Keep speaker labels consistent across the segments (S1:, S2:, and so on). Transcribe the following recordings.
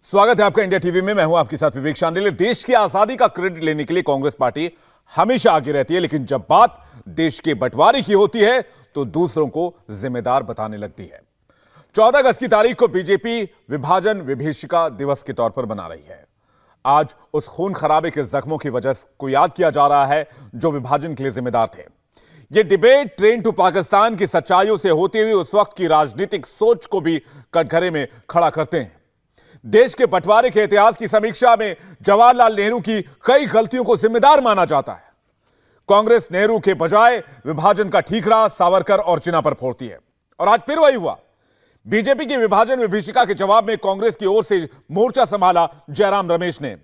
S1: स्वागत है आपका इंडिया टीवी में। मैं हूं आपके साथ विवेक शांडिल्य। देश की आजादी का क्रेडिट लेने के लिए कांग्रेस पार्टी हमेशा आगे रहती है, लेकिन जब बात देश के बंटवारे की होती है तो दूसरों को जिम्मेदार बताने लगती है। 14 अगस्त की तारीख को बीजेपी विभाजन विभीषिका दिवस के तौर पर मना रही है। आज उस खून खराबे के जख्मों की वजह को याद किया जा रहा है जो विभाजन के लिए जिम्मेदार थे। यह डिबेट ट्रेन टू पाकिस्तान की सच्चाइयों से होती हुई उस वक्त की राजनीतिक सोच को भी कटघरे में खड़ा करते हैं। देश के बंटवारे के इतिहास की समीक्षा में जवाहरलाल नेहरू की कई गलतियों को जिम्मेदार माना जाता है। कांग्रेस नेहरू के बजाय विभाजन का ठीकरा सावरकर और जिन्ना पर फोड़ती है और आज फिर वही हुआ। बीजेपी की विभाजन विभीषिका के जवाब में कांग्रेस की ओर से मोर्चा संभाला जयराम रमेश ने।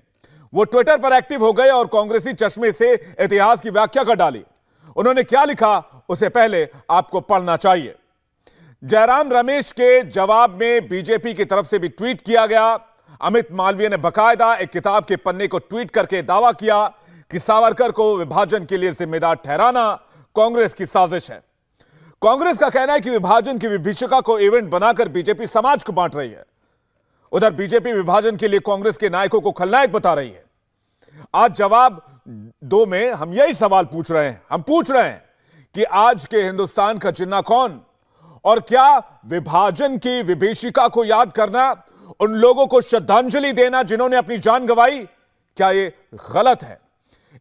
S1: वो ट्विटर पर एक्टिव हो गए और कांग्रेसी चश्मे से इतिहास की व्याख्या कर डाली। उन्होंने क्या लिखा उसे पहले आपको पढ़ना चाहिए। जयराम रमेश के जवाब में बीजेपी की तरफ से भी ट्वीट किया गया। अमित मालवीय ने बकायदा एक किताब के पन्ने को ट्वीट करके दावा किया कि सावरकर को विभाजन के लिए जिम्मेदार ठहराना कांग्रेस की साजिश है। कांग्रेस का कहना है कि विभाजन की विभीषिका को इवेंट बनाकर बीजेपी समाज को बांट रही है। उधर बीजेपी विभाजन के लिए कांग्रेस के नायकों को खलनायक बता रही है। आज जवाब 2 में हम यही सवाल पूछ रहे हैं। हम पूछ रहे हैं कि आज के हिंदुस्तान का जिन्ना कौन, और क्या विभाजन की विभीषिका को याद करना, उन लोगों को श्रद्धांजलि देना जिन्होंने अपनी जान गंवाई, क्या यह गलत है?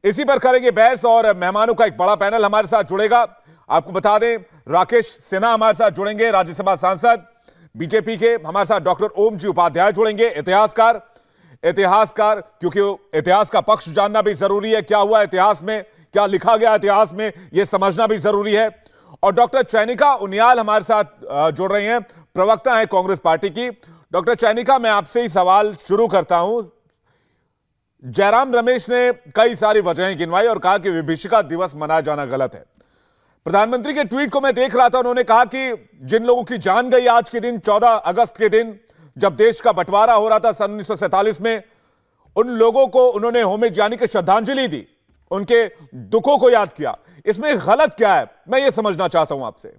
S1: इसी पर करेंगे बहस और मेहमानों का एक बड़ा पैनल हमारे साथ जुड़ेगा। आपको बता दें, राकेश सिन्हा हमारे साथ जुड़ेंगे, राज्यसभा सांसद बीजेपी के। हमारे साथ डॉक्टर ओम जी उपाध्याय जुड़ेंगे, इतिहासकार, क्योंकि इतिहास का पक्ष जानना भी जरूरी है। क्या हुआ इतिहास में, क्या लिखा गया इतिहास में, यह समझना भी जरूरी है। और डॉक्टर चैनिका उनियाल हमारे साथ जुड़ रही हैं, प्रवक्ता हैं कांग्रेस पार्टी की। डॉक्टर चैनिका, मैं आपसे ही सवाल शुरू करता हूं। जयराम रमेश ने कई सारी वजहें गिनवाई और कहा कि विभीषिका दिवस मनाया जाना गलत है। प्रधानमंत्री के ट्वीट को मैं देख रहा था, उन्होंने कहा कि जिन लोगों की जान गई आज के दिन, 14 अगस्त के दिन, जब देश का बंटवारा हो रहा था सन 1947 में, उन लोगों को उन्होंने होमेज यानी कि श्रद्धांजलि दी, उनके दुखों को याद किया। इसमें गलत क्या है, मैं ये समझना चाहता हूं आपसे।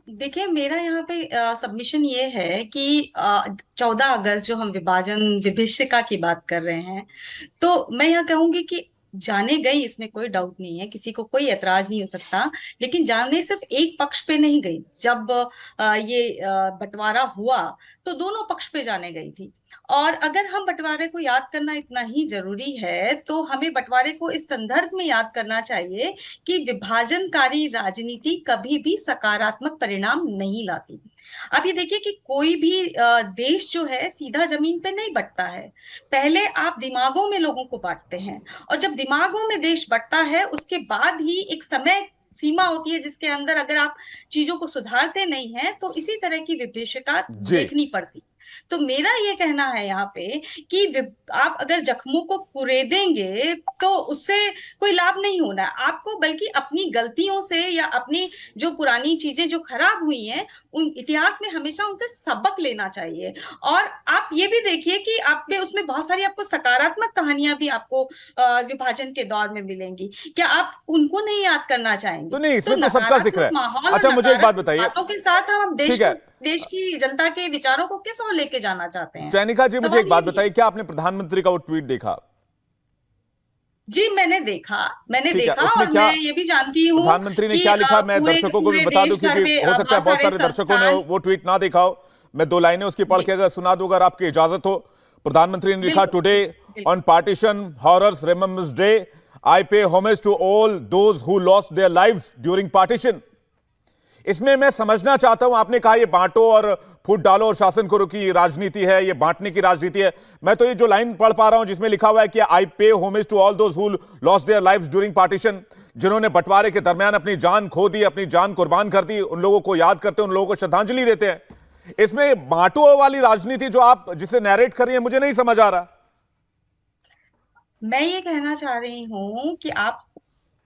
S2: देखिए, मेरा यहाँ पे सबमिशन ये है कि 14 अगस्त जो हम विभाजन विभीषिका की बात कर रहे हैं, तो मैं यहाँ कहूंगी कि जाने गई, इसमें कोई डाउट नहीं है, किसी को कोई एतराज नहीं हो सकता। लेकिन जाने सिर्फ एक पक्ष पे नहीं गई। जब ये बंटवारा हुआ तो दोनों पक्ष पे जाने गई थी। और अगर हम बंटवारे को याद करना इतना ही जरूरी है तो हमें बंटवारे को इस संदर्भ में याद करना चाहिए कि विभाजनकारी राजनीति कभी भी सकारात्मक परिणाम नहीं लाती। आप ये देखिए कि कोई भी देश जो है सीधा जमीन पे नहीं बंटता है। पहले आप दिमागों में लोगों को बांटते हैं, और जब दिमागों में देश बंटता है उसके बाद ही एक समय सीमा होती है जिसके अंदर अगर आप चीजों को सुधारते नहीं हैं तो इसी तरह की विभीषिका देखनी पड़ती। तो मेरा ये कहना है यहाँ पे कि आप अगर जख्मों को कुरेदेंगे तो उससे कोई लाभ नहीं होना है आपको, बल्कि अपनी गलतियों से या अपनी जो पुरानी चीजें जो खराब हुई हैं उन इतिहास में हमेशा उनसे सबक लेना चाहिए। और आप ये भी देखिए कि आप में उसमें बहुत सारी आपको सकारात्मक कहानियां भी आपको विभाजन के दौर में मिलेंगी। क्या आप उनको नहीं याद करना चाहेंगे?
S1: तो नहीं, इसमें तो सबका जिक्र है। अच्छा, मुझे एक बात बताइए,
S2: बातों के साथ हम देश की जनता के विचारों को किस ओर लेके जाना चाहते हैं?
S1: चैनिका जी, मुझे एक बात बताइए, क्या आपने प्रधानमंत्री का वो ट्वीट देखा?
S2: जी, मैंने देखा और
S1: क्या
S2: मैं ये भी जानती हूँ
S1: प्रधानमंत्री ने क्या लिखा। मैं दर्शकों को भी बता दूं, क्योंकि हो सकता है बहुत सारे दर्शकों ने वो ट्वीट ना देखा हो। मैं 2 लाइनें उसकी पढ़ के अगर सुना दूं, अगर आपकी इजाजत हो। प्रधानमंत्री ने लिखा, today on partition horrors remembrance day, I pay homage to all those who lost their lives during partition. इसमें मैं समझना चाहता हूं, आपने कहा ये बांटो और फूट डालो और शासन करो की राजनीति है, ये बांटने की राजनीति है। मैं तो ये जो लाइन पढ़ पा रहा हूं जिसमें लिखा हुआ है कि I pay homage to all those who lost their lives during partition, जिन्होंने बंटवारे के दरमियान अपनी जान खो दी, अपनी जान कुर्बान कर दी, उन लोगों को याद करते हैं, उन लोगों को श्रद्धांजलि देते हैं। इसमें बांटो वाली राजनीति जो आप जिसे नैरेट कर रही है, मुझे नहीं समझ आ रहा।
S2: मैं ये कहना चाह रही हूँ कि आप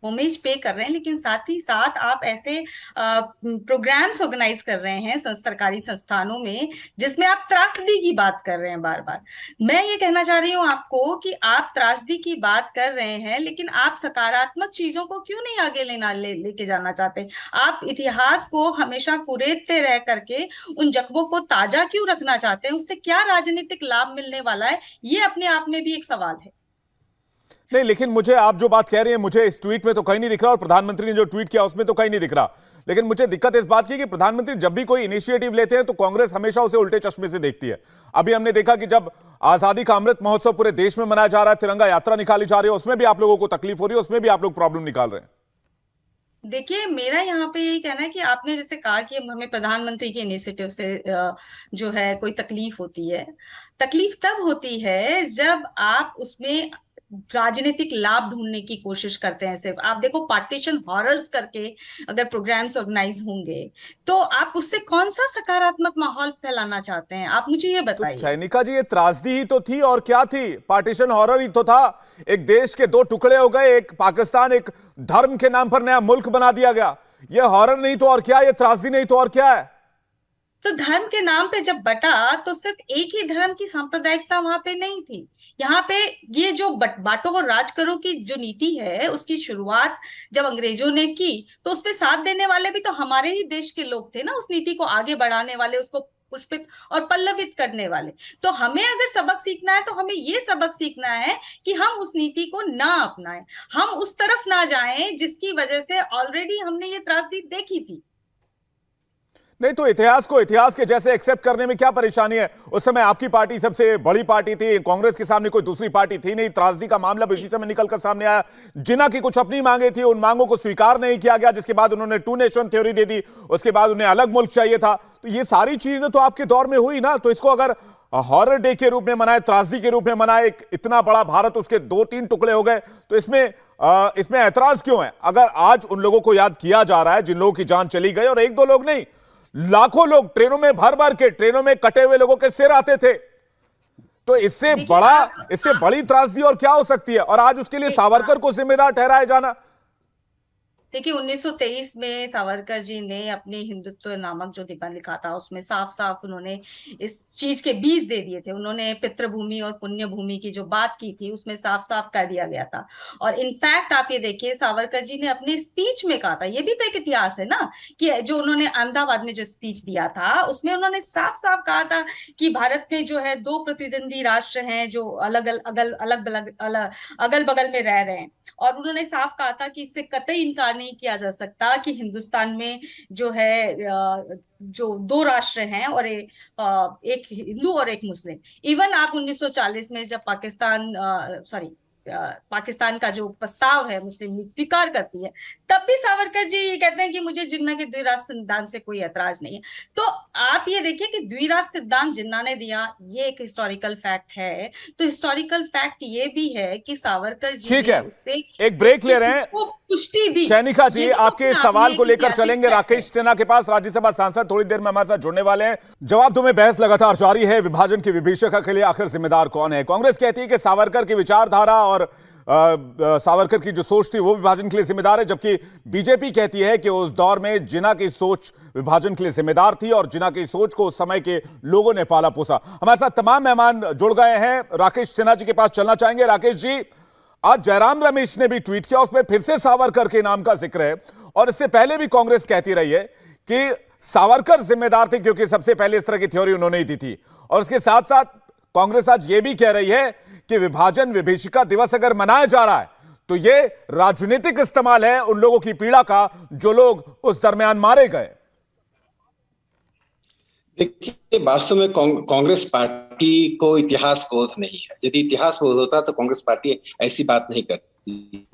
S2: होमेज पे कर रहे हैं, लेकिन साथ ही साथ आप ऐसे प्रोग्राम्स ऑर्गेनाइज कर रहे हैं सरकारी संस्थानों में जिसमें आप त्रासदी की बात कर रहे हैं बार बार। मैं ये कहना चाह रही हूँ आपको कि आप त्रासदी की बात कर रहे हैं, लेकिन आप सकारात्मक चीजों को क्यों नहीं आगे लेके जाना चाहते? आप इतिहास को हमेशा कुरेदते रह करके उन जख्मों को ताजा क्यों रखना चाहते हैं? उससे क्या राजनीतिक लाभ मिलने वाला है, ये अपने आप में भी एक सवाल है।
S1: नहीं, लेकिन मुझे आप जो बात कह रही हैं मुझे इस ट्वीट में तो कहीं नहीं दिख रहा, और प्रधानमंत्री ने जो ट्वीट किया उसमें तो कहीं नहीं दिख रहा। लेकिन मुझे दिक्कत इस बात की कि प्रधानमंत्री जब भी कोई इनिशिएटिव लेते हैं तो कांग्रेस हमेशा उसे उल्टे चश्मे से देखती है। अभी हमने देखा कि जब आजादी का अमृत महोत्सव पूरे देश में मनाया जा रहा है, तिरंगा यात्रा निकाली जा रही है, उसमें भी आप लोगों को तकलीफ हो रही है, उसमें भी आप लोग प्रॉब्लम निकाल रहे हैं।
S2: देखिए, मेरा यहाँ पे यही कहना है कि आपने जैसे कहा कि हमें प्रधानमंत्री के इनिशिएटिव से जो है कोई तकलीफ होती है। तकलीफ तब होती है जब आप उसमें राजनीतिक लाभ ढूंढने की कोशिश करते हैं। सिर्फ आप देखो, पार्टीशन हॉरर्स करके अगर प्रोग्राम्स ऑर्गेनाइज होंगे तो आप उससे कौन सा सकारात्मक माहौल फैलाना चाहते हैं? आप मुझे ये
S1: तो
S2: बताइए।
S1: चैनिका जी, ये त्रासदी ही तो थी, और क्या थी? पार्टीशन हॉरर ही तो था। एक देश के दो टुकड़े हो गए, एक पाकिस्तान, एक धर्म के नाम पर नया मुल्क बना दिया गया। ये हॉरर नहीं तो और क्या, ये त्रासदी नहीं तो और क्या है?
S2: तो धर्म के नाम पे जब बटा तो सिर्फ एक ही धर्म की सांप्रदायिकता वहां पे नहीं थी। यहाँ पे ये जो बांटो और राज करो की जो नीति है, उसकी शुरुआत जब अंग्रेजों ने की तो उसपे साथ देने वाले भी तो हमारे ही देश के लोग थे ना, उस नीति को आगे बढ़ाने वाले, उसको पुष्पित और पल्लवित करने वाले। तो हमें अगर सबक सीखना है तो हमें ये सबक सीखना है कि हम उस नीति को ना अपनाएं, हम उस तरफ ना जाएं जिसकी वजह से ऑलरेडी हमने ये त्रासदी देखी थी।
S1: नहीं तो इतिहास को इतिहास के जैसे एक्सेप्ट करने में क्या परेशानी है? उस समय आपकी पार्टी सबसे बड़ी पार्टी थी, कांग्रेस के सामने कोई दूसरी पार्टी थी नहीं। त्रासदी का मामला भी उसी समय निकलकर सामने आया। जिन्ना की कुछ अपनी मांगे थी, उन मांगों को स्वीकार नहीं किया गया, जिसके बाद उन्होंने टू नेशन थ्योरी दे दी, उसके बाद उन्हें अलग मुल्क चाहिए था। तो ये सारी चीजें तो आपके दौर में हुई ना। तो इसको अगर हॉरर डे के रूप में मनाए, त्रासदी के रूप में मनाए, एक इतना बड़ा भारत उसके 2-3 टुकड़े हो गए, तो इसमें ऐतराज क्यों है? अगर आज उन लोगों को याद किया जा रहा है जिन लोगों की जान चली गई, और एक दो लोग नहीं, लाखों लोग ट्रेनों में भर भर के, ट्रेनों में कटे हुए लोगों के सिर आते थे, तो इससे बड़ी त्रासदी और क्या हो सकती है? और आज उसके लिए सावरकर को जिम्मेदार ठहराया जाना।
S2: देखिए, 1923 में सावरकर जी ने अपने हिंदुत्व नामक जो निबंध लिखा था, उसमें साफ साफ उन्होंने इस चीज के बीज दे दिए थे। उन्होंने पितृभूमि और पुण्य भूमि की जो बात की थी उसमें साफ साफ कह दिया गया था। और इनफैक्ट आप ये देखिए, सावरकर जी ने अपने स्पीच में कहा था, ये भी तो एक इतिहास है ना, कि जो उन्होंने अहमदाबाद में जो स्पीच दिया था उसमें उन्होंने साफ साफ कहा था कि भारत में जो है 2 प्रतिद्वंदी राष्ट्र हैं जो अगल बगल में रह रहे हैं। और उन्होंने साफ कहा था कि इससे कतई इनकार नहीं किया जा सकता कि हिंदुस्तान में जो है जो 2 राष्ट्र हैं, और एक हिंदू और एक मुस्लिम। इवन आप 1940 में जब पाकिस्तान का जो प्रस्ताव है मुस्लिम लीग स्वीकार करती है, तब भी सावरकर जी ये कहते हैं कि मुझे जिन्ना के द्विराष्ट्र सिद्धांत से कोई ऐतराज नहीं है। तो आप ये देखिए कि द्विराष्ट्र सिद्धांत जिन्ना ने दिया, ये एक हिस्टोरिकल फैक्ट है। तो हिस्टोरिकल फैक्ट ये भी है कि सावरकर जी
S1: ठीक
S2: ने
S1: है,
S2: उससे
S1: एक ब्रेक ले रहे हैं।
S2: पुष्टि दी।
S1: सैनिका जी,
S2: ये तो
S1: आपके
S2: अपने आप
S1: सवाल
S2: में
S1: को लेकर
S2: ऐतिहासिक
S1: चलेंगे
S2: फैक्ट है।
S1: राकेश सिन्हा के पास, राज्यसभा सांसद थोड़ी देर में हमारे साथ जुड़ने वाले हैं। जवाब दो में बहस लगातार जारी है। विभाजन की विभीषिका के लिए आखिर जिम्मेदार कौन है? कांग्रेस कहती है कि सावरकर की विचारधारा और सावरकर की जो सोच थी वो विभाजन के लिए जिम्मेदार है, जबकि बीजेपी कहती है कि उस दौर में जिन्ना की सोच विभाजन के लिए जिम्मेदार थी और जिन्ना की सोच को उस समय के लोगों ने पाला पोसा। हमारे साथ तमाम मेहमान जुड़ गए हैं। राकेश सिन्हा जी के पास चलना चाहेंगे। राकेश जी, आज जयराम रमेश ने भी ट्वीट किया, उसमें फिर से सावरकर के नाम का जिक्र है, और इससे पहले भी कांग्रेस कहती रही है कि सावरकर जिम्मेदार थे क्योंकि सबसे पहले इस तरह की थ्योरी उन्होंने ही दी थी। और इसके साथ साथ कांग्रेस आज यह भी कह रही है कि विभाजन विभीषिका दिवस अगर मनाया जा रहा है तो यह राजनीतिक इस्तेमाल है उन लोगों की पीड़ा का जो लोग उस दरमियान मारे गए।
S3: देखिए, वास्तव में कांग्रेस पार्टी को इतिहास बोध नहीं है। यदि इतिहास बोध होता तो कांग्रेस पार्टी ऐसी बात नहीं करती।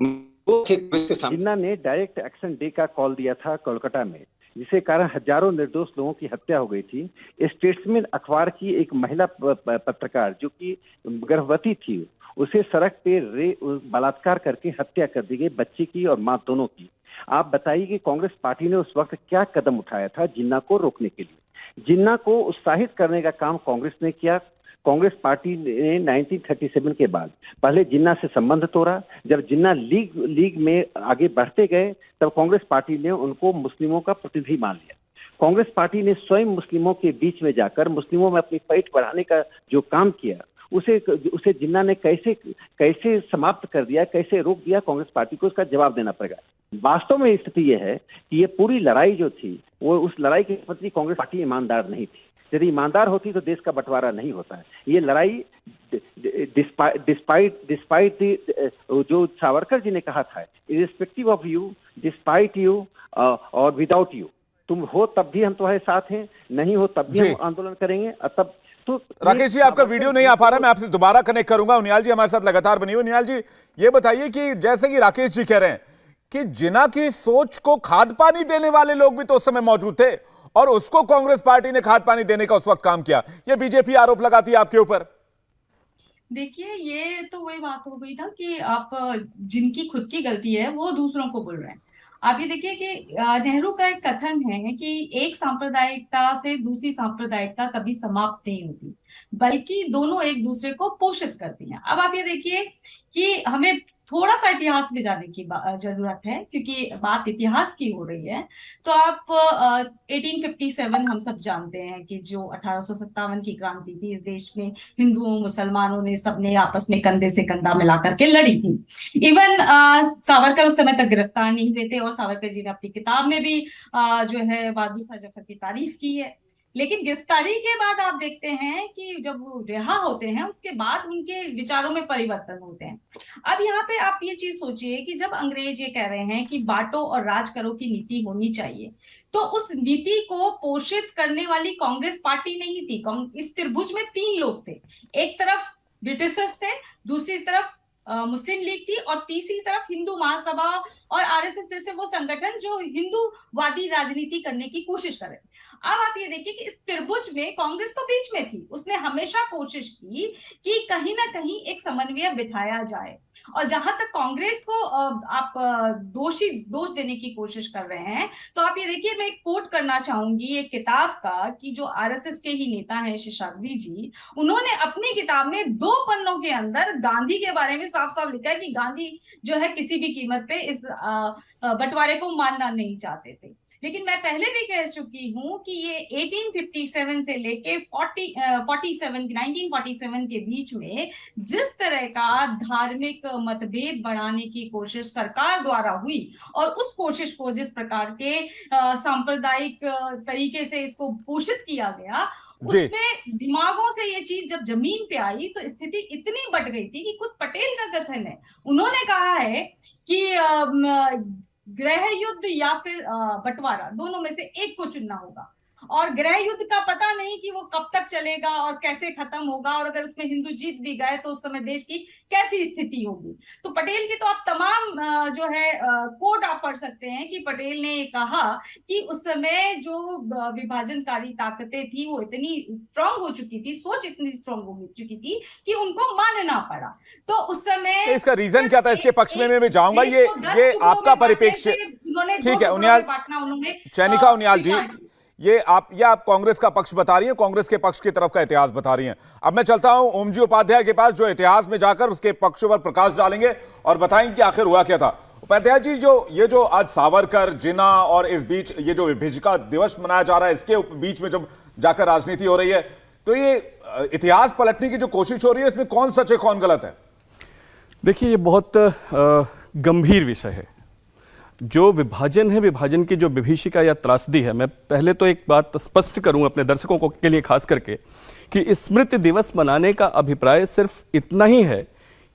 S4: जिन्ना ने डायरेक्ट एक्शन डे का कॉल दिया था कोलकाता में, जिसके कारण हजारों निर्दोष लोगों की हत्या हो गई थी। स्टेट्समैन अखबार की एक महिला पत्रकार जो कि गर्भवती थी, उसे सड़क पे बलात्कार करके हत्या कर दी गई, बच्चे की और मां दोनों की। आप बताइए कि कांग्रेस पार्टी ने उस वक्त क्या कदम उठाया था जिन्ना को रोकने के लिए? जिन्ना को उत्साहित करने का काम कांग्रेस ने किया, कांग्रेस पार्टी ने 1937 के बाद पहले जिन्ना से संबंध तोड़ा। जब जिन्ना लीग में आगे बढ़ते गए तब कांग्रेस पार्टी ने उनको मुस्लिमों का प्रतिनिधि मान लिया। कांग्रेस पार्टी ने स्वयं मुस्लिमों के बीच में जाकर मुस्लिमों में अपनी पैठ बढ़ाने का जो काम किया उसे जिन्ना ने कैसे समाप्त कर दिया, कैसे रोक दिया, कांग्रेस पार्टी को उसका जवाब देना पड़ेगा। वास्तव में स्थिति यह है कि ये पूरी लड़ाई जो थी वो उस लड़ाई के प्रति कांग्रेस पार्टी ईमानदार नहीं थी। यदि ईमानदार होती तो देश का बंटवारा नहीं होता है। ये लड़ाई डिस्पाइट जो सावरकर जी ने कहा था, irrespective of you, despite you और विदाउट यू, तुम हो तब भी हम तुम्हारे साथ हैं, नहीं हो तब भी हम आंदोलन करेंगे। तब तो
S1: राकेश जी, आपका वीडियो नहीं आ पा रहा, मैं आपसे दोबारा कनेक्ट करूंगा। उनियाल जी हमारे साथ लगातार बनी हुई। उनियाल जी, ये बताइए कि जैसे कि राकेश जी कह रहे हैं कि जिन्ना की सोच को खाद पानी देने वाले लोग भी तो उस समय मौजूद थे और उसको कांग्रेस पार्टी ने खाद पानी देने का उस वक्त काम किया, ये बीजेपी आरोप लगाती है आपके ऊपर।
S2: देखिए, ये तो वही बात हो गई ना कि आप जिनकी खुद की गलती है वो दूसरों को बोल रहे हैं। आप ये देखिए कि नेहरू का एक कथन है कि एक सांप्रदायिकता से दूसरी सांप्रदायिकता कभी समाप्त नहीं होती, बल्कि दोनों एक दूसरे को पोषित करती हैं। अब आप ये देखिए कि हमें थोड़ा सा इतिहास में जाने की जरूरत है, क्योंकि बात इतिहास की हो रही है। तो आप 1857 हम सब जानते हैं कि जो 1857 की क्रांति थी, इस देश में हिंदुओं मुसलमानों ने सबने आपस में कंधे से कंधा मिला करके लड़ी थी। इवन सावरकर उस समय तक गिरफ्तार नहीं हुए थे और सावरकर जी ने अपनी किताब में भी जो है बहादुर शाह जफर की तारीफ की है। लेकिन गिरफ्तारी के बाद आप देखते हैं कि जब वो रिहा होते हैं उसके बाद उनके विचारों में परिवर्तन होते हैं। अब यहाँ पे आप ये चीज सोचिए कि जब अंग्रेज ये कह रहे हैं कि बांटो और राज करो की नीति होनी चाहिए, तो उस नीति को पोषित करने वाली कांग्रेस पार्टी नहीं थी। इस त्रिभुज में 3 लोग थे, एक तरफ ब्रिटिशर्स थे, दूसरी तरफ मुस्लिम लीग थी और तीसरी तरफ हिंदू महासभा और आरएसएस जैसे वो संगठन जो हिंदूवादी राजनीति करने की कोशिश कर रहे थे। अब आप ये देखिए कि इस त्रिभुज में कांग्रेस तो बीच में थी, उसने हमेशा कोशिश की कि कहीं ना कहीं एक समन्वय बिठाया जाए। और जहां तक कांग्रेस को आप दोष देने की कोशिश कर रहे हैं, तो आप ये देखिए, मैं एक कोट करना चाहूंगी एक किताब का कि जो आरएसएस के ही नेता हैं शेषाद्री जी, उन्होंने अपनी किताब में 2 पन्नों के अंदर गांधी के बारे में साफ साफ लिखा है कि गांधी जो है किसी भी कीमत पे इस बंटवारे को मानना नहीं चाहते थे। लेकिन मैं पहले भी कह चुकी हूं कि ये 1857 से लेके 1947 के बीच में जिस तरह का धार्मिक मतभेद बढ़ाने की कोशिश सरकार द्वारा हुई और उस कोशिश को जिस प्रकार के सांप्रदायिक तरीके से इसको पोषित किया गया, उसमें दिमागों से ये चीज जब जमीन पे आई तो स्थिति इतनी बढ़ गई थी कि खुद पटेल का कथन है, उन्होंने कहा है कि गृह युद्ध या फिर बंटवारा, दोनों में से एक को चुनना होगा। और गृह युद्ध का पता नहीं कि वो कब तक चलेगा और कैसे खत्म होगा, और अगर उसमें हिंदू जीत भी गए तो उस समय देश की कैसी स्थिति होगी। तो पटेल की तो आप तमाम जो है कोट आप पढ़ सकते हैं कि पटेल ने कहा कि उस समय जो विभाजनकारी ताकतें थी वो इतनी स्ट्रांग हो चुकी थी, सोच इतनी स्ट्रांग हो चुकी थी कि उनको मानना पड़ा। तो उस समय
S1: इसका रीजन क्या था, इसके पक्ष में मैं जाऊंगा। ये आपका परिप्रेक्ष्य ठीक है उनियाल, चैनिका उनियाल जी, ये आप कांग्रेस का पक्ष बता रही हैं, कांग्रेस के पक्ष की तरफ का इतिहास बता रही हैं। अब मैं चलता हूं ओमजी उपाध्याय के पास, जो इतिहास में जाकर उसके पक्ष पर प्रकाश डालेंगे और बताएंगे कि आखिर हुआ क्या था। उपाध्याय जी, जो आज सावरकर, जिन्ना और इस बीच ये जो विभाजिका दिवस मनाया जा रहा है, इसके बीच में जब जाकर राजनीति हो रही है, तो ये इतिहास पलटने की जो कोशिश हो रही है, इसमें कौन सच है कौन गलत है?
S5: देखिए, ये बहुत गंभीर विषय है। जो विभाजन है, विभाजन की जो विभीषिका या त्रासदी है, मैं पहले तो एक बात स्पष्ट करूं अपने दर्शकों को के लिए खास करके कि स्मृति दिवस मनाने का अभिप्राय सिर्फ इतना ही है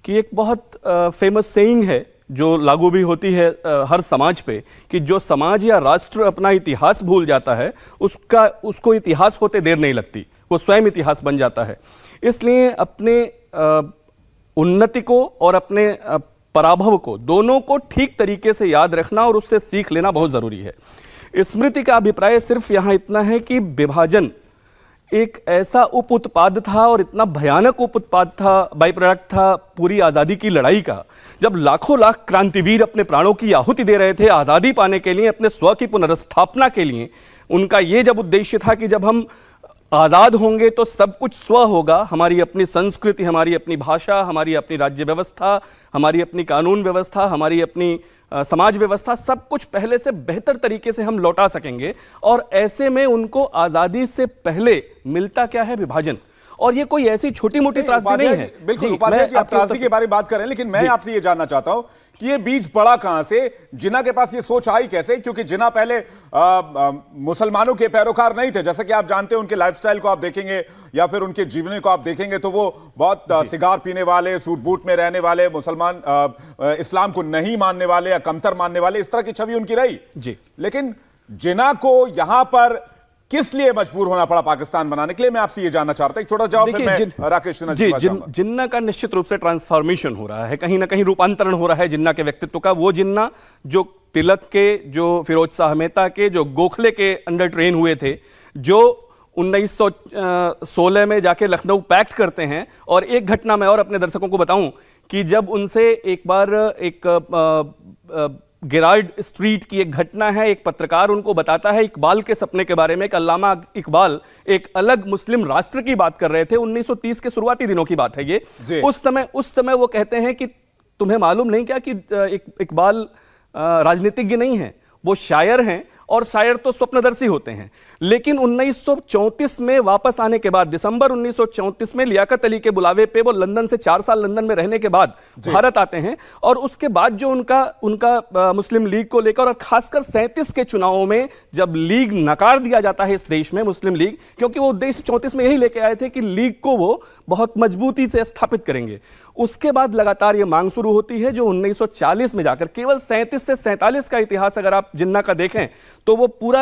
S5: कि एक बहुत फेमस सेइंग है जो लागू भी होती है हर समाज पे, कि जो समाज या राष्ट्र अपना इतिहास भूल जाता है उसको इतिहास होते देर नहीं लगती, वो स्वयं इतिहास बन जाता है। इसलिए अपने उन्नति को और अपने पराभव को, दोनों को ठीक तरीके से याद रखना और उससे सीख लेना बहुत जरूरी है। स्मृति का अभिप्राय सिर्फ यहां इतना है कि विभाजन एक ऐसा उप उत्पाद था और इतना भयानक उप उत्पाद था, बाई प्रोडक्ट था पूरी आज़ादी की लड़ाई का, जब लाखों लाख क्रांतिवीर अपने प्राणों की आहुति दे रहे थे आज़ादी पाने के लिए, अपने स्व की पुनर्स्थापना के लिए। उनका ये जब उद्देश्य था कि जब हम आजाद होंगे तो सब कुछ स्व होगा, हमारी अपनी संस्कृति, हमारी अपनी भाषा, हमारी अपनी राज्य व्यवस्था, हमारी अपनी कानून व्यवस्था, हमारी अपनी समाज व्यवस्था, सब कुछ पहले से बेहतर तरीके से हम लौटा सकेंगे। और ऐसे में उनको आजादी से पहले मिलता क्या है? विभाजन। और ये कोई ऐसी छोटी मोटी त्रासदी नहीं है।
S1: बिल्कुल उपाध्याय जी, आप त्रासदी के बारे में बात कर रहे हैं, लेकिन मैं आपसे ये जानना चाहता हूं कि ये बीज पड़ा कहां से, जिन्ना के पास ये सोच आई कैसे? क्योंकि जिन्ना पहले मुसलमानों के पैरोकार नहीं थे, जैसे कि आप जानते हैं, उनके लाइफस्टाइल को आप देखेंगे या फिर उनके जीवनी को आप देखेंगे तो वो बहुत सिगार पीने वाले, सूट बूट में रहने वाले, मुसलमान इस्लाम को नहीं मानने वाले या कमतर मानने वाले, इस तरह की छवि उनकी रही जी। लेकिन जिन्ना को यहां पर किस लिए मजबूर होना पड़ा पाकिस्तान बनाने के लिए, मैं आपसे ये जानना चाहता हूं। एक छोटा जवाब फिर मैं राकेश सिन्हा जी
S5: जिन्ना का निश्चित रूप से ट्रांसफॉर्मेशन हो रहा है, कहीं ना कहीं रूपांतरण हो रहा है जिन्ना के व्यक्तित्व का। वो जिन्ना जो तिलक के, जो फिरोज शाह मेहता के, जो गोखले के अंडर ट्रेन हुए थे, जो 1916 में जाके लखनऊ पैक्ट करते हैं। और एक घटना मैं और अपने दर्शकों को बताऊं कि जब उनसे एक बार एक गिरार्ड स्ट्रीट की एक घटना है, एक पत्रकार उनको बताता है इकबाल के सपने के बारे में, कि अल्लामा इकबाल एक अलग मुस्लिम राष्ट्र की बात कर रहे थे। 1930 के शुरुआती दिनों की बात है ये। उस समय वो कहते हैं कि तुम्हें मालूम नहीं क्या कि इकबाल राजनीतिज्ञ नहीं है, वो शायर हैं, और शायर तो स्वप्नदर्शी होते हैं। लेकिन 1934 में वापस आने के बाद, दिसंबर 1934 में लियाकत अली के बुलावे पे वो लंदन से 4 साल लंदन में रहने के बाद भारत आते हैं। और उसके बाद जो उनका मुस्लिम लीग को लेकर, और खासकर 37 के चुनावों में जब लीग नकार दिया जाता है इस देश में, मुस्लिम लीग, क्योंकि वो उद्देश्य 34 में यही लेके आए थे कि लीग को वो बहुत मजबूती से स्थापित करेंगे। उसके बाद लगातार ये मांग शुरू होती है, जो 1940 में जाकर, केवल 37 से 47 का इतिहास अगर आप जिन्ना का देखें तो वो पूरा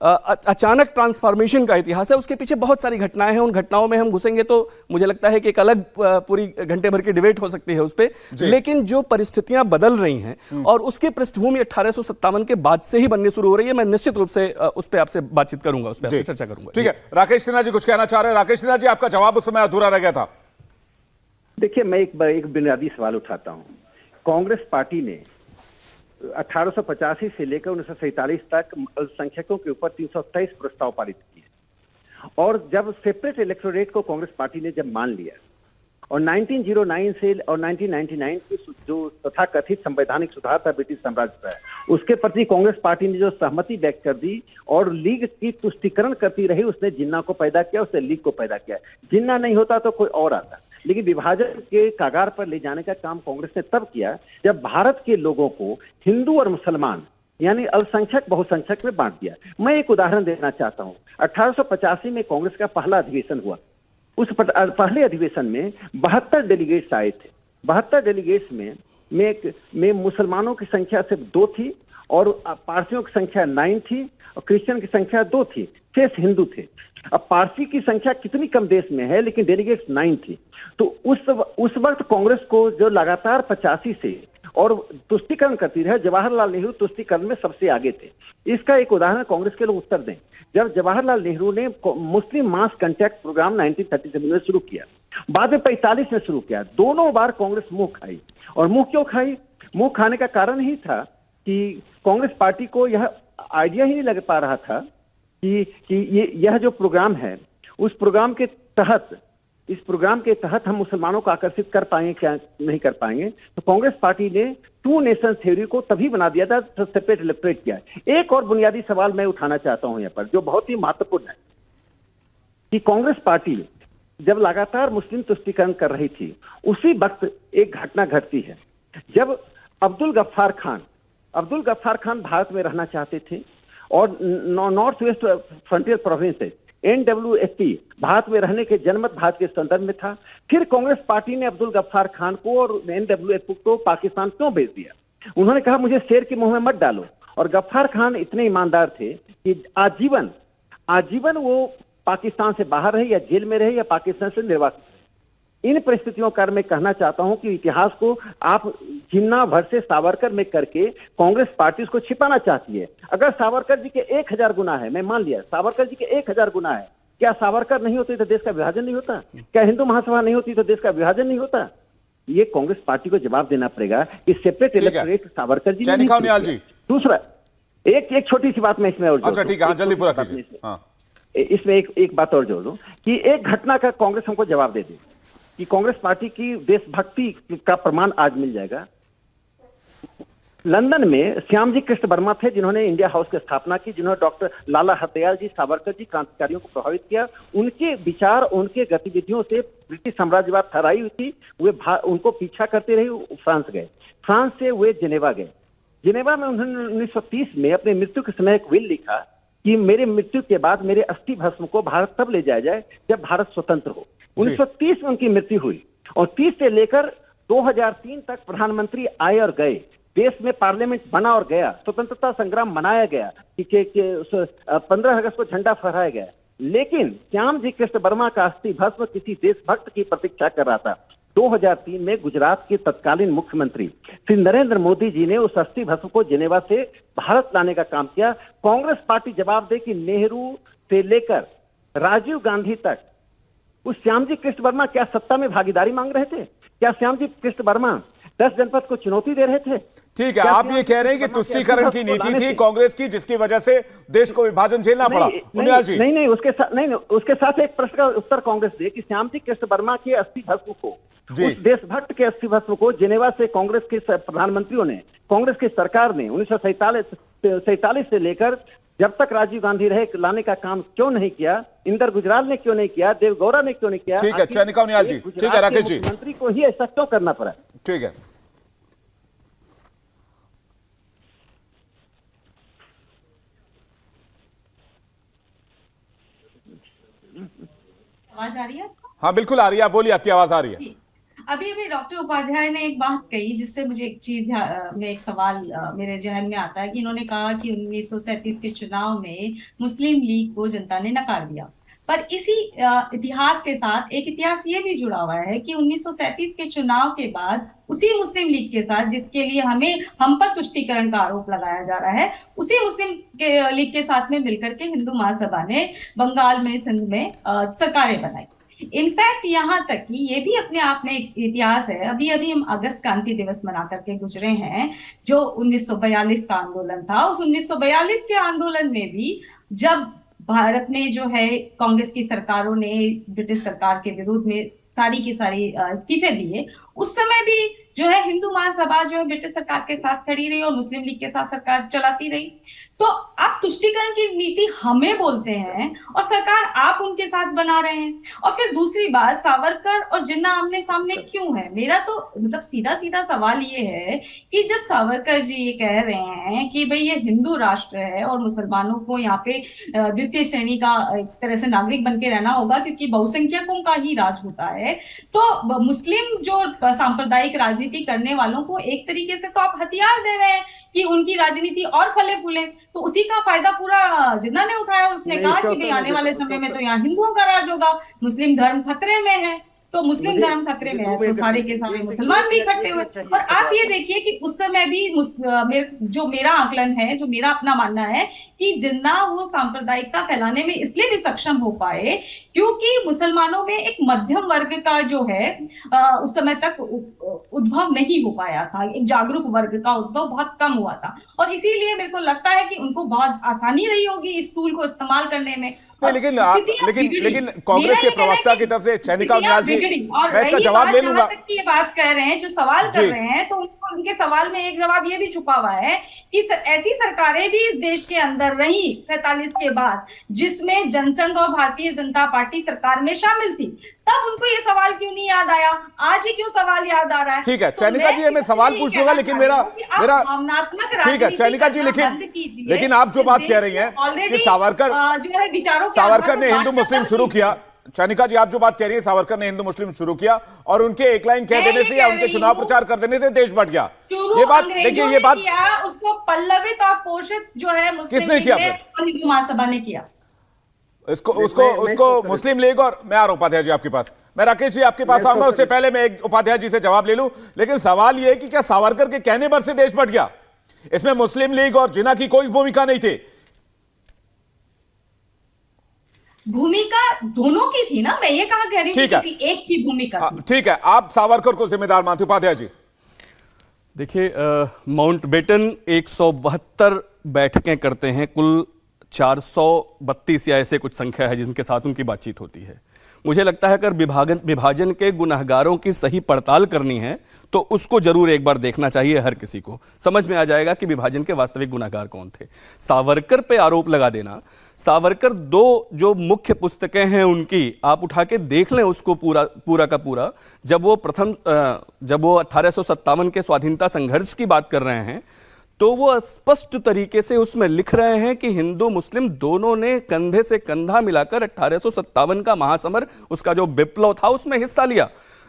S5: अचानक ट्रांसफॉर्मेशन का इतिहास है। उसके पीछे बहुत सारी घटनाएं हैं, उन घटनाओं में हम घुसेंगे तो मुझे लगता है कि एक अलग पूरी घंटे भर की डिबेट हो सकती है उस पे। लेकिन जो परिस्थितियां बदल रही हैं और उसकी पृष्ठभूमि 1857 के बाद से ही बननी शुरू हो रही है, मैं निश्चित रूप से उस पर आपसे बातचीत करूंगा, उस पर आपसे चर्चा करूंगा।
S1: ठीक है, राकेश सिन्हा जी कुछ कहना चाह रहे हैं। राकेश सिन्हा जी, आपका जवाब उस समय अधूरा रह गया था।
S4: देखिए, मैं एक बुनियादी सवाल उठाता हूं। कांग्रेस पार्टी ने 1885 से लेकर 1947 तक अल्पसंख्यकों के ऊपर 323 प्रस्ताव पारित किए। और जब सेपरेट इलेक्टोरेट को कांग्रेस पार्टी ने जब मान लिया, और 1909 से और 1999 की जो तथाकथित संवैधानिक सुधार था ब्रिटिश साम्राज्य पर, उसके प्रति कांग्रेस पार्टी ने जो सहमति व्यक्त कर दी और लीग की तुष्टीकरण करती रही, उसने जिन्ना को पैदा किया, उसने लीग को पैदा किया। जिन्ना नहीं होता तो कोई और आता। लेकिन विभाजन के कागार पर ले जाने का काम कांग्रेस ने तब किया जब भारत के लोगों को हिंदू और मुसलमान, यानी अल्पसंख्यक बहुसंख्यक में बांट दिया। मैं एक उदाहरण देना चाहता हूं। 1885 में कांग्रेस का पहला अधिवेशन हुआ। उस पहले अधिवेशन में 72 डेलीगेट्स आए थे। 72 डेलीगेट्स में मुसलमानों की संख्या सिर्फ 2 थी, और पारसियों की संख्या 9 थी, और क्रिश्चियन की संख्या 2 थी, शेष हिंदू थे। अब पारसी की संख्या कितनी कम देश में है, लेकिन डेलीगेट्स 9 थी। तो उस वक्त कांग्रेस को जो लगातार 85 से और तुष्टीकरण करती रहे, जवाहरलाल नेहरू तुष्टीकरण में सबसे आगे थे। इसका एक उदाहरण कांग्रेस के लोग उत्तर दें। जब जवाहरलाल नेहरू ने मुस्लिम मास कांटेक्ट प्रोग्राम 1937 में शुरू किया, बाद में 45 में शुरू किया, दोनों बार कांग्रेस मुंह खाई। और मुंह क्यों खाई? मुंह खाने का कारण ही था कि कांग्रेस पार्टी को यह आइडिया ही नहीं लग पा रहा था कि यह जो प्रोग्राम है, उस प्रोग्राम के तहत, इस प्रोग्राम के तहत हम मुसलमानों को आकर्षित कर पाएंगे क्या नहीं कर पाएंगे। तो कांग्रेस पार्टी ने 2 नेशन थ्योरी को तभी बना दिया था, सेपरेट इलेक्टोरेट किया। एक और बुनियादी सवाल मैं उठाना चाहता हूं यहाँ पर, जो बहुत ही महत्वपूर्ण है, कि कांग्रेस पार्टी जब लगातार मुस्लिम तुष्टीकरण कर रही थी, उसी वक्त एक घटना घटती है जब अब्दुल गफ्फार खान भारत में रहना चाहते थे, और north west frontier province NWFP Bharat में रहने के जनमत भारत के संदर्भ में था। फिर कांग्रेस पार्टी ने अब्दुल गफ्फार खान को और NWFP को पाकिस्तान क्यों भेज दिया? उन्होंने कहा मुझे शेर के मुंह में मत डालो। और गफ्फार खान इतने ईमानदार थे कि आजीवन वो पाकिस्तान से बाहर रहे, या जेल में रहे, या पाकिस्तान से निर्वासित रहे। इन परिस्थितियों का मैं कहना चाहता हूं कि इतिहास को आप जिन्ना भर से सावरकर में करके कांग्रेस पार्टी उसको छिपाना चाहती है। अगर सावरकर जी के 1000 गुना है, मैं मान लिया सावरकर जी के 1000 गुना है, क्या सावरकर नहीं होते तो देश का विभाजन नहीं होता? क्या हिंदू महासभा नहीं होती तो देश का विभाजन नहीं होता? ये कांग्रेस पार्टी को जवाब देना पड़ेगा कि सेपरेट इलेक्टोरेट सावरकर जी ने। दूसरा, एक छोटी सी बात मैं इसमें और,
S1: अच्छा ठीक है, जल्दी पूरा कीजिए।
S4: इसमें एक बात और जोड़ दूं कि एक घटना का कांग्रेस हमको जवाब दे दे कि कांग्रेस पार्टी की देशभक्ति का प्रमाण आज मिल जाएगा। लंदन में श्यामजी कृष्ण वर्मा थे जिन्होंने इंडिया हाउस की स्थापना की, जिन्होंने डॉक्टर लाला हरदयाल जी, सावरकर जी क्रांतिकारियों को प्रभावित किया। उनके विचार, उनके गतिविधियों से ब्रिटिश साम्राज्यवाद थराई हुई थी। वे उनको पीछा करते रहे, फ्रांस गए, फ्रांस से वे जिनेवा गए। जिनेवा में उन्होंने 1930 में अपने मृत्यु के समय एक विल लिखा कि मेरे मृत्यु के बाद मेरे अस्थि भस्म को भारत तब ले जाया जाए जब भारत स्वतंत्र हो। 1930 में उनकी मृत्यु हुई और 30 से लेकर 2003 तक प्रधानमंत्री आए और गए, देश में पार्लियामेंट बना और गया, स्वतंत्रता संग्राम मनाया गया, 15 अगस्त को झंडा फहराया गया। लेकिन श्यामजी कृष्ण वर्मा का अस्थि भस्म किसी देशभक्त की प्रतीक्षा कर रहा था। 2003 में गुजरात के तत्कालीन मुख्यमंत्री श्री नरेंद्र मोदी जी ने उस अस्थि भस्म को जिनेवा से भारत लाने का काम किया। कांग्रेस पार्टी जवाब दे कि नेहरू से लेकर राजीव गांधी तक उस श्यामजी कृष्ण वर्मा क्या सत्ता में भागीदारी मांग रहे थे? क्या श्यामजी कृष्ण वर्मा 10 जनपद को चुनौती दे रहे थे?
S1: ठीक है, आप ये कह रहे हैं कि तुष्टीकरण की नीति थी कांग्रेस की, जिसकी वजह से देश को विभाजन झेलना पड़ा।
S4: नहीं, उसके साथ एक प्रश्न का उत्तर कांग्रेस दे कि श्यामजी कृष्ण वर्मा के अस्थि भस्म को, उस देशभक्त के अस्थि भस्म को जिनेवा से कांग्रेस के प्रधानमंत्रियों ने, कांग्रेस की सरकार ने 1947 से लेकर जब तक राजीव गांधी रहे लाने का काम क्यों नहीं किया? इंदर गुजराल ने क्यों नहीं किया? देवगौड़ा ने क्यों नहीं किया?
S1: ठीक है, चयनिका उनियाल जी। ठीक है राकेश जी,
S4: मंत्री को ही ऐसा क्यों करना पड़ा?
S1: ठीक है।
S2: आवाज आ रही है आपको?
S1: हाँ बिल्कुल आ रही है, आप बोलिए, आपकी आवाज आ रही है।
S2: अभी अभी डॉक्टर उपाध्याय ने एक बात कही जिससे मुझे एक चीज में एक सवाल मेरे जहन में आता है कि इन्होंने कहा कि 1937 के चुनाव में मुस्लिम लीग को जनता ने नकार दिया। पर इसी इतिहास के साथ एक इतिहास ये भी जुड़ा हुआ है कि 1937 के चुनाव के बाद उसी मुस्लिम लीग के साथ, जिसके लिए हम पर तुष्टीकरण का आरोप लगाया जा रहा है, उसी मुस्लिम लीग के साथ में मिलकर के हिंदू महासभा ने बंगाल में, सिंध में सरकारें बनाई। इनफैक्ट यहाँ तक कि ये भी अपने आप में एक इतिहास है। अभी अभी हम अगस्त क्रांति दिवस मना करके गुजरे हैं, जो 1942 का आंदोलन था। उस 1942 के आंदोलन में भी जब भारत में जो है कांग्रेस की सरकारों ने ब्रिटिश सरकार के विरोध में सारी की सारी इस्तीफे दिए, उस समय भी जो है हिंदू महासभा जो है ब्रिटिश सरकार के साथ खड़ी रही और मुस्लिम लीग के साथ सरकार चलाती रही। तो आप तुष्टीकरण की नीति हमें बोलते हैं और सरकार आप उनके साथ बना रहे हैं। और फिर दूसरी बात, सावरकर और जिन्ना आमने सामने क्यों है? मेरा तो मतलब सीधा सीधा सवाल ये है कि जब सावरकर जी ये कह रहे हैं कि भाई ये हिंदू राष्ट्र है और मुसलमानों को यहाँ पे द्वितीय श्रेणी का एक तरह से नागरिक बन के रहना होगा क्योंकि बहुसंख्यकों का ही राज होता है, तो मुस्लिम जो सांप्रदायिक राजनीति करने वालों को एक तरीके से तो आप हथियार दे रहे हैं कि उनकी राजनीति और फले फूले। तो उसी का फायदा पूरा जिन्ना ने उठाया और उसने कहा कि भाई आने वाले समय में तो यहाँ हिंदुओं का राज होगा, मुस्लिम धर्म खतरे में है। तो मुस्लिम धर्म खतरे में है तो सारे के सारे मुसलमान भी इकट्ठे हुए। और आप ये देखिए कि उस समय भी जो मेरा आकलन है, जो मेरा अपना मानना है कि जिन्ना वो सांप्रदायिकता फैलाने में इसलिए भी सक्षम हो पाए क्योंकि मुसलमानों में एक मध्यम वर्ग का जो है उस समय तक उद्भव नहीं हो पाया था, एक जागरूक वर्ग का उद्भव बहुत कम हुआ था। और इसीलिए मेरे को लगता है कि उनको बहुत आसानी रही होगी इस टूल को इस्तेमाल करने में।
S1: लेकिन कांग्रेस के प्रवक्ता की तरफ से चयनिका उनियाल जी, मैं इसका जवाब ले लूंगा।
S2: ये बात कह रहे हैं, जो सवाल कर रहे हैं, तो उनके सवाल में एक जवाब ये भी छुपा हुआ है कि ऐसी सरकारें भी इस देश के अंदर रही 47 के बाद जिसमें जनसंघ और भारतीय जनता पार्टी सरकार में शामिल थी। तब उनको ये सवाल क्यों नहीं याद आया? आज ही क्यों सवाल याद आ रहा है?
S1: ठीक है चयनिका जी, मैं सवाल पूछ लूंगा, लेकिन मेरा ठीक है चयनिका जी, लेकिन आप जो बात कह रही हैं कि सावरकर ने हिंदू मुस्लिम शुरू किया, चयनिका जी आप जो बात कह रही है सावरकर ने हिंदू मुस्लिम शुरू किया और उनके एक लाइन कह देने से या उनके चुनाव प्रचार कर देने से देश बढ़ गया, ये बात देखिए, ये बात
S2: उसको पल्लवित और पोषित जो है
S1: किसने किया?
S2: हिंदू महासभा ने किया।
S1: उसको मुस्लिम लीग और मैं आ रहा हूं उपाध्याय जी आपके पास, मैं राकेश जी आपके पास आऊंगा, उससे पहले मैं एक उपाध्याय जी से जवाब ले लूं। लेकिन सवाल यह है कि क्या सावरकर के कहने पर से देश बढ़ गया? इसमें मुस्लिम लीग और जिन्ना की कोई भूमिका नहीं थी।
S2: भूमिका दोनों की थी ना, मैं ये कहा कह रही हूं कि किसी एक की भूमिका थी।
S1: ठीक है, आप सावरकर को जिम्मेदार मानते उपाध्याय जी?
S5: देखिए माउंटबेटन 172 बैठकें करते हैं, कुल 432 या ऐसे कुछ संख्या है जिनके साथ उनकी बातचीत होती है। मुझे लगता है अगर विभाजन के गुनहगारों की सही पड़ताल करनी है तो उसको जरूर एक बार देखना चाहिए। हर किसी को समझ में आ जाएगा कि विभाजन के वास्तविक गुनहगार कौन थे। सावरकर पे आरोप लगा देना, सावरकर दो जो मुख्य पुस्तकें हैं उनकी आप उठा के देख लें उसको पूरा का पूरा, जब वो 1857 के स्वाधीनता संघर्ष की बात कर रहे हैं तो वो स्पष्ट तरीके से उसमें लिख रहे हैं कि हिंदू मुस्लिम दोनों ने कंधे से कंधा मिलाकर 1857 का महासमर, उसका जो विप्लव था, उसमें हिस्सा लिया।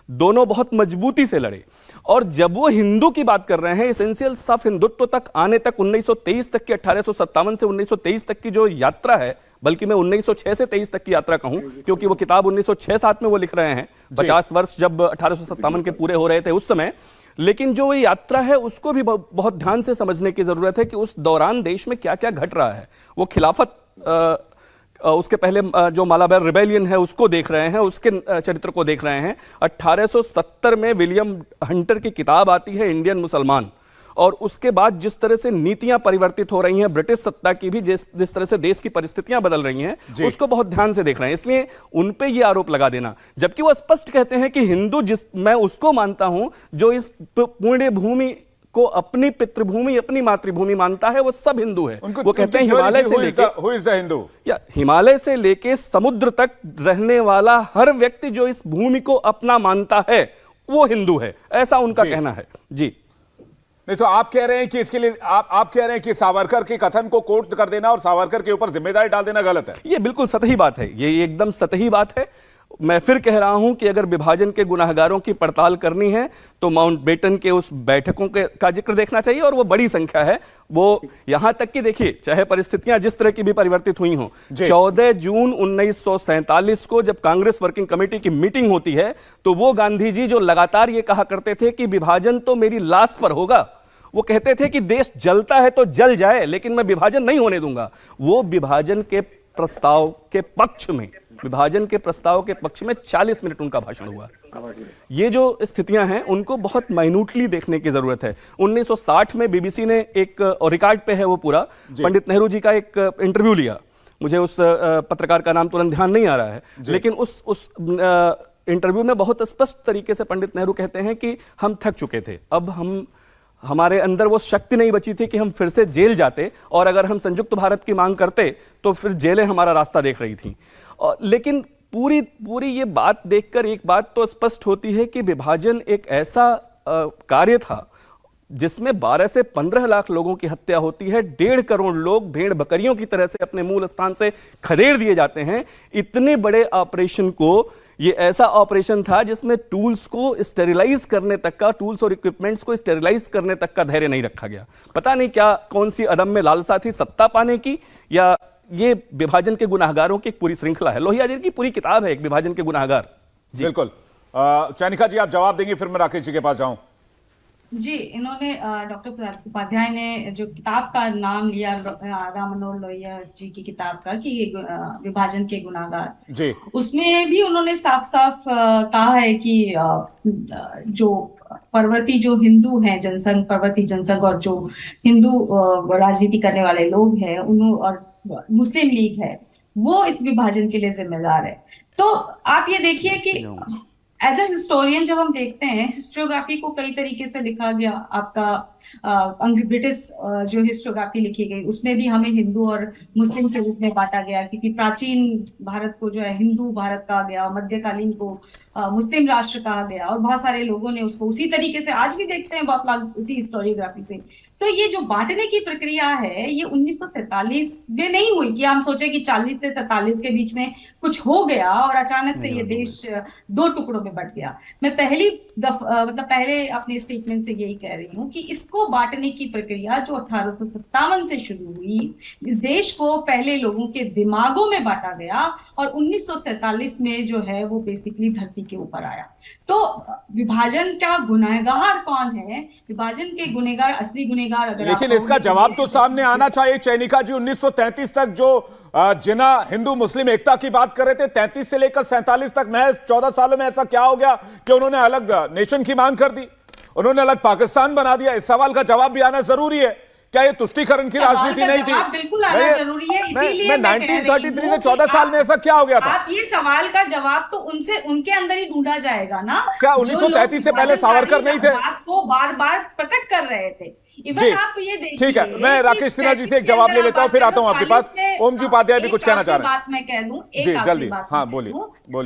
S5: दोनों बहुत मजबूती से लड़े। और जब वो हिंदू की बात कर रहे हैं, एसेंशियल सफ हिंदुत्व तक आने तक 1923 तक की, 1857 से 1923 तक की जो यात्रा है, बल्कि मैं 1906 से 23 तक की यात्रा कहूं, क्योंकि वो किताब 1906-7 में वो लिख रहे हैं, 50 वर्ष जब 1857 के पूरे हो रहे थे उस समय। लेकिन जो ये यात्रा है उसको भी बहुत ध्यान से समझने की जरूरत है कि उस दौरान देश में क्या क्या घट रहा है। वो खिलाफत, उसके पहले जो मालाबार रिबेलियन है उसको देख रहे हैं, उसके चरित्र को देख रहे हैं। 1870 में विलियम हंटर की किताब आती है इंडियन मुसलमान, और उसके बाद जिस तरह से नीतियां परिवर्तित हो रही हैं ब्रिटिश सत्ता की भी, जिस तरह से देश की परिस्थितियां बदल रही हैं, उसको बहुत ध्यान से देख रहे हैं। इसलिए उन पे ये आरोप लगा देना, जबकि वो स्पष्ट कहते हैं कि हिंदू, मैं उसको मानता हूं जो इस पुण्य भूमि को अपनी पितृभूमि, अपनी मातृभूमि मानता है, वो सब हिंदू है। वो कहते हैं हिमालय से लेके
S1: हिंदू,
S5: या हिमालय से लेके समुद्र तक रहने वाला हर व्यक्ति जो इस भूमि को अपना मानता है वो हिंदू है, ऐसा उनका कहना है। जी
S1: नहीं तो आप कह रहे हैं कि इसके लिए आप कह रहे हैं कि सावरकर के कथन को कोट कर देना और सावरकर के ऊपर जिम्मेदारी डाल देना गलत है।
S5: ये बिल्कुल सतही बात है, ये एकदम सतही बात है। मैं फिर कह रहा हूं कि अगर विभाजन के गुनाहगारों की पड़ताल करनी है तो माउंटबेटन के उस बैठकों का जिक्र देखना चाहिए, और वो बड़ी संख्या है। वो यहां तक कि देखिए, चाहे परिस्थितियां जिस तरह की भी परिवर्तित हुई हों, 14 जून 1947 को जब कांग्रेस वर्किंग कमेटी की मीटिंग होती है तो वो गांधी जी जो लगातार ये कहा करते थे कि विभाजन तो मेरी लाश पर होगा, वो कहते थे कि देश जलता है तो जल जाए लेकिन मैं विभाजन नहीं होने दूंगा। वो विभाजन के प्रस्ताव के पक्ष में, विभाजन के प्रस्ताव के पक्ष में 40 मिनट उनका भाषण हुआ। ये जो स्थितियां हैं उनको बहुत माइन्यूटली देखने की जरूरत है। 1960 में बीबीसी ने एक, और रिकॉर्ड पे है वो पूरा, पंडित नेहरू जी का एक इंटरव्यू लिया। मुझे उस पत्रकार का नाम तुरंत ध्यान नहीं आ रहा है, लेकिन उस इंटरव्यू में बहुत स्पष्ट तरीके से पंडित नेहरू कहते हैं कि हम थक चुके थे, अब हमारे अंदर वो शक्ति नहीं बची थी कि हम फिर से जेल जाते, और अगर हम संयुक्त भारत की मांग करते तो फिर जेलें हमारा रास्ता देख रही थी। लेकिन पूरी ये बात देखकर एक बात तो स्पष्ट होती है कि विभाजन एक ऐसा कार्य था जिसमें 12 से 15 लाख लोगों की हत्या होती है, 1.5 करोड़ लोग भेड़ बकरियों की तरह से अपने मूल स्थान से खदेड़ दिए जाते हैं। इतने बड़े ऑपरेशन को, ये ऐसा ऑपरेशन था जिसमें टूल्स को स्टेरिलाइज करने तक का, टूल्स और इक्विपमेंट्स को स्टेरिलाइज करने तक का धैर्य नहीं रखा गया। पता नहीं क्या, कौन सी अदम्य लालसा थी सत्ता पाने की, या ये विभाजन के गुनाहगारों की एक पूरी श्रृंखला है। लोहिया जी की पूरी किताब है एक विभाजन के गुनाहगार।
S1: बिल्कुल। चयनिका जी आप जवाब देंगे, फिर मैं राकेश जी के पास जाऊं।
S2: जी, इन्होंने डॉक्टर उपाध्याय ने जो किताब का नाम लिया, राम मनोहर लोहिया जी की किताब का, कि ये विभाजन के गुनाहगार जी, उसमें भी उन्होंने साफ साफ कहा है कि जो परवर्ती जो हिंदू हैं, जनसंघ, परवर्ती जनसंघ, और जो हिंदू राजनीति करने वाले लोग हैं और मुस्लिम लीग है, वो इस विभाजन के लिए जिम्मेदार है। तो आप ये देखिए कि एज ए हिस्टोरियन जब हम देखते हैं, हिस्टोग्राफी को कई तरीके से लिखा गया। आपका ब्रिटिश जो हिस्टोग्राफी लिखी गई उसमें भी हमें हिंदू और मुस्लिम के रूप में बांटा गया, क्योंकि प्राचीन भारत को जो है हिंदू भारत कहा गया, मध्यकालीन को मुस्लिम राष्ट्र कहा गया, और बहुत सारे लोगों ने उसको उसी तरीके से आज भी देखते हैं बहुत लोग उसी हिस्टोरियोग्राफी पे। तो ये जो बांटने की प्रक्रिया है ये 1947 में नहीं हुई कि हम सोचे कि 40 से 47 के बीच में कुछ हो गया और अचानक से ये देश 2 टुकड़ों में बंट गया। मैं पहले अपने स्टेटमेंट से यही कह रही हूँ कि इसको बांटने की प्रक्रिया जो 1857 से शुरू हुई, इस देश को पहले लोगों के दिमागों में बांटा गया और 1947 में जो है वो बेसिकली धरती के ऊपर आया। तो विभाजन का गुनहगार कौन है? विभाजन के गुनहगार, असली गुनहगार अगर,
S1: लेकिन इसका जवाब तो सामने आना चाहिए। चयनिका जी 1933 तक जो जिना हिंदू मुस्लिम एकता की बात कर रहे थे, 33 से लेकर 47 तक महज 14 सालों में ऐसा क्या हो गया कि उन्होंने अलग नेशन की मांग कर दी, उन्होंने अलग पाकिस्तान बना दिया? इस सवाल का जवाब भी आना जरूरी है क्या ये तुष्टीकरण की राजनीति नहीं थी?
S2: जवाब बिल्कुल आना जरूरी है, इसीलिए
S1: मैं 1933 से 14 साल में ऐसा क्या हो गया था?
S2: आप ये सवाल का जवाब तो उनके अंदर ही ढूंढा जाएगा ना।
S1: क्या 1933 से पहले सावरकर नहीं थे?
S2: बात को बार बार प्रकट कर रहे थे। इवन आप ये देखिए,
S1: ठीक है, मैं राकेश सिन्हा जी से एक जवाब ले लेता हूँ, फिर आता हूँ आपके पास। ओम जी उपाध्याय भी कुछ कहना चाह रहे हैं।
S2: बात मैं कह लूं,
S1: जी
S2: एक
S1: जल्दी,
S2: बात
S1: हाँ बोलिए।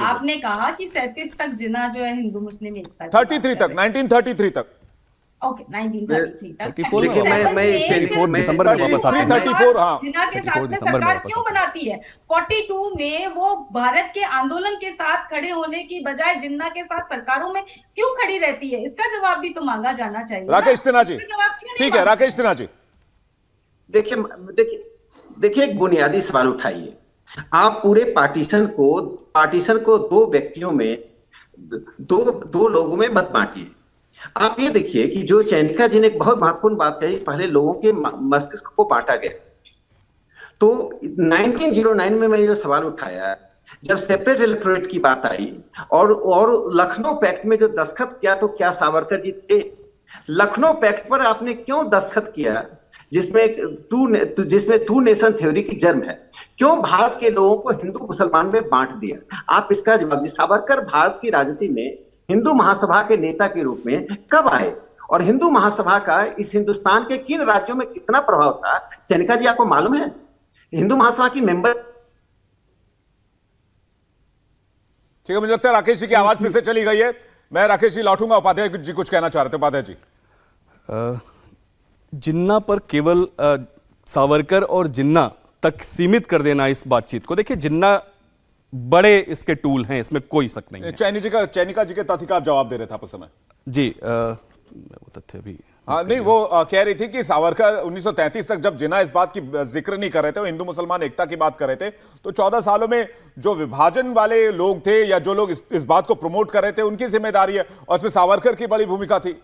S2: आपने कहा कि 37 तक जिना जो है हिंदू मुस्लिम एकता
S1: 33 तक, 1933 तक,
S2: ओके 1933 तक।
S5: देखिए,
S3: मैं
S5: 34 दिसंबर में वापस आते हैं।
S1: 34, हाँ,
S2: जिना के साथ में
S5: दिसंबर में
S2: सरकार
S5: वापस
S2: क्यों बनाती है? 42 में वो भारत के आंदोलन के साथ खड़े होने की बजाय जिन्ना के साथ सरकारों में क्यों खड़ी रहती है? इसका जवाब भी तो मांगा जाना चाहिए।
S1: राकेश सिन्हा जी,
S2: इसका जवाब क्यों नहीं
S1: ठीक है,
S2: मांगते?
S1: राकेश सिन्हा जी,
S3: देखिए एक बुनियादी सवाल उठाइए। आप पूरे पार्टीशन को दो व्यक्तियों में, दो लोगों में मत बांटिए। आप ये देखिए कि जो चैनिका जी ने एक बहुत महत्वपूर्ण बात कही, पहले लोगों के मस्तिष्क को बांटा गया। तो 1909 में मैंने जो सवाल उठाया, जब सेपरेट इलेक्टोरेट की बात आई और लखनऊ पैक्ट में जो दस्तखत किया, तो क्या सावरकर जी थे? लखनऊ पैक्ट पर आपने क्यों दस्तखत किया जिसमें टू नेशन थ्योरी की जन्म है? क्यों भारत के लोगों को हिंदू मुसलमान में बांट दिया? आप इसका जवाब दीजिए। सावरकर भारत की राजनीति में हिंदू महासभा के नेता के रूप में कब आए, और हिंदू महासभा का इस हिंदुस्तान के किन राज्यों में कितना प्रभाव था? चनिका जी, आपको मालूम है हिंदू महासभा की मेंबर?
S1: ठीक है, मुझे लगता है राकेश जी की आवाज फिर से चली गई है। मैं राकेश जी लौटूंगा, उपाध्याय जी कुछ कहना चाह रहे थे। उपाध्याय जी,
S5: जिन्ना पर केवल सावरकर और जिन्ना तक सीमित कर देना इस बातचीत को, देखिए जिन्ना बड़े इसके टूल हैं, इसमें कोई शक नहीं है।
S1: चैनिका जी के तथ्य का आप जवाब दे रहे थे आपस समय।
S5: जी वो तथ्य भी,
S1: हाँ नहीं, वो कह रही थी कि सावरकर 1933 तक जब जिन्ना इस बात की जिक्र नहीं कर रहे थे, वो हिंदू मुसलमान एकता की बात कर रहे थे, तो 14 सालों में जो विभाजन वाले लोग थे या जो लोग इस बात को प्रमोट कर रहे थे, उनकी जिम्मेदारी है, और इसमें सावरकर की बड़ी भूमिका थी।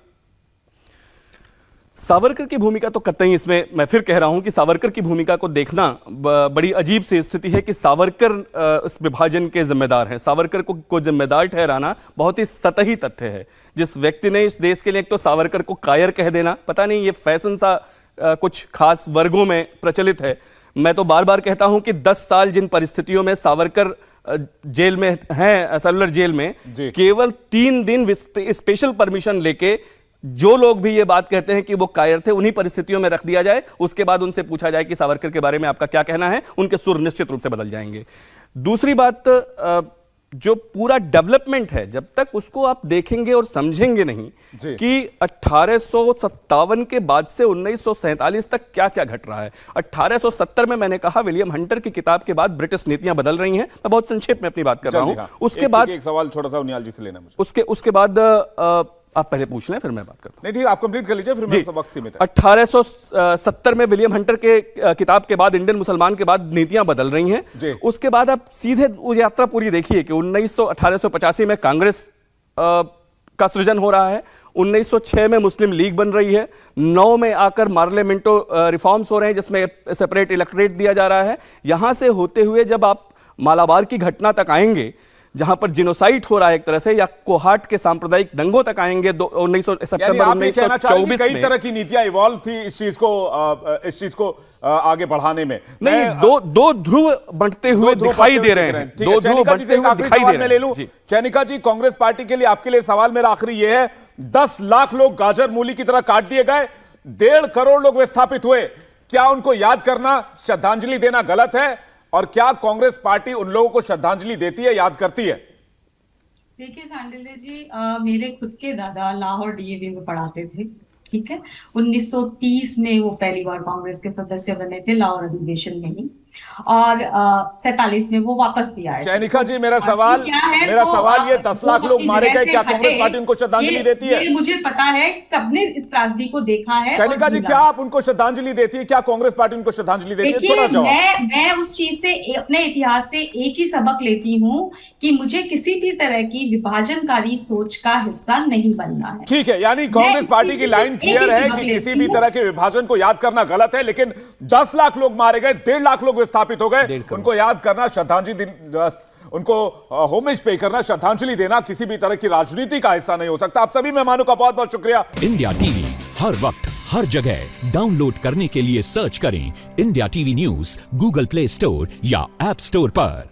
S5: सावरकर की भूमिका तो कतई, इसमें मैं फिर कह रहा हूं कि सावरकर की भूमिका को देखना बड़ी अजीब सी स्थिति है कि सावरकर उस विभाजन के जिम्मेदार हैं। सावरकर को जिम्मेदार ठहराना बहुत ही सतही तथ्य है। जिस व्यक्ति ने इस देश के लिए, एक तो सावरकर को कायर कह देना, पता नहीं ये फैशन सा कुछ खास वर्गों में प्रचलित है। मैं तो बार बार कहता हूं कि 10 साल जिन परिस्थितियों में सावरकर जेल में हैं, सेलुलर जेल में, केवल 3 दिन स्पेशल परमिशन लेके जो लोग भी ये बात कहते हैं कि वो कायर थे, उन्हीं परिस्थितियों में रख दिया जाए, उसके बाद उनसे पूछा जाए कि सावरकर के बारे में आपका क्या कहना है, उनके सुर निश्चित रूप से बदल जाएंगे। दूसरी बात, जो पूरा डेवलपमेंट है, जब तक उसको आप देखेंगे और समझेंगे नहीं कि 1857 के बाद से 1947 तक क्या क्या घट रहा है। 1870 में मैंने कहा विलियम हंटर की किताब के बाद ब्रिटिश नीतियां बदल रही हैं। मैं बहुत संक्षेप में अपनी बात कर रहा हूं। उसके बाद
S1: एक सवाल छोटा सा उनियाल जी से लेना मुझे।
S5: उसके बाद आप पहले पूछ लें, फिर मैं बात करता हूं।
S1: नहीं ठीक, आप कंप्लीट कर लीजिए, फिर मेरा वक्त सीमित है।
S5: 1870 में विलियम हंटर के किताब के बाद, इंडियन मुसलमान के बाद नीतियां बदल रही हैं। उसके बाद आप सीधे वो यात्रा पूरी देखिए कि 1885 में कांग्रेस का सृजन हो रहा है, 1906 में मुस्लिम लीग बन रही है, 9 में आकर मार्लियामेंटो रिफॉर्म्स हो रहे हैं जिसमें सेपरेट इलेक्टोरेट दिया जा रहा है। यहां से होते हुए जब आप मालाबार की घटना तक आएंगे, जहां पर जिनोसाइड हो रहा है एक तरह से, या कोहाट के सांप्रदायिक दंगों तक आएंगे, सितंबर 1924
S1: कई तरह की नीतियां इवॉल्व थी इस चीज को आगे बढ़ाने में।
S5: नहीं, दो ध्रुव बंटते हुए दिखाई दे रहे हैं। दो ध्रुव बंटते हुए दिखाई दे रहे हैं।
S1: चैनिका जी, कांग्रेस पार्टी के लिए, आपके लिए सवाल मेरा आखिरी ये है, 10 लाख लोग गाजर मूली की तरह काट दिए गए, 1.5 करोड़ लोग विस्थापित हुए, क्या उनको याद करना, श्रद्धांजलि देना गलत है? और क्या कांग्रेस पार्टी उन लोगों को श्रद्धांजलि देती है, याद करती है?
S2: देखिए सांडिल्य जी, मेरे खुद के दादा लाहौर डीएवी में पढ़ाते थे, ठीक है। 1930 में वो पहली बार कांग्रेस के सदस्य बने थे, लाहौर अधिवेशन में ही, और 47 में वो वापस भी आए।
S1: चैनिका जी, मेरा सवाल ये 10 लाख लोग मारे गए, क्या कांग्रेस पार्टी उनको श्रद्धांजलि देती है?
S2: मुझे पता है, सबने इस त्रासदी को देखा है।
S1: चैनिका जी, क्या आप उनको श्रद्धांजलि देती है? क्या कांग्रेस पार्टी उनको श्रद्धांजलि देती है? थोड़ा जवाब।
S2: मैं उस चीज से, अपने इतिहास से एक ही सबक लेती हूँ कि मुझे किसी भी तरह की विभाजनकारी सोच का हिस्सा नहीं बनना है।
S1: ठीक है, यानी कांग्रेस पार्टी की लाइन क्लियर है कि किसी भी तरह के विभाजन को याद करना गलत है, लेकिन 10 लाख लोग मारे गए, 1.5 लाख लोग विस्थापित हो गए, उनको याद करना, श्रद्धांजलि, उनको होमेज पे करना, श्रद्धांजलि देना किसी भी तरह की राजनीति का हिस्सा नहीं हो सकता। आप सभी मेहमानों का बहुत बहुत शुक्रिया।
S6: इंडिया टीवी हर वक्त हर जगह डाउनलोड करने के लिए सर्च करें India TV news Google play store या ऐप स्टोर पर।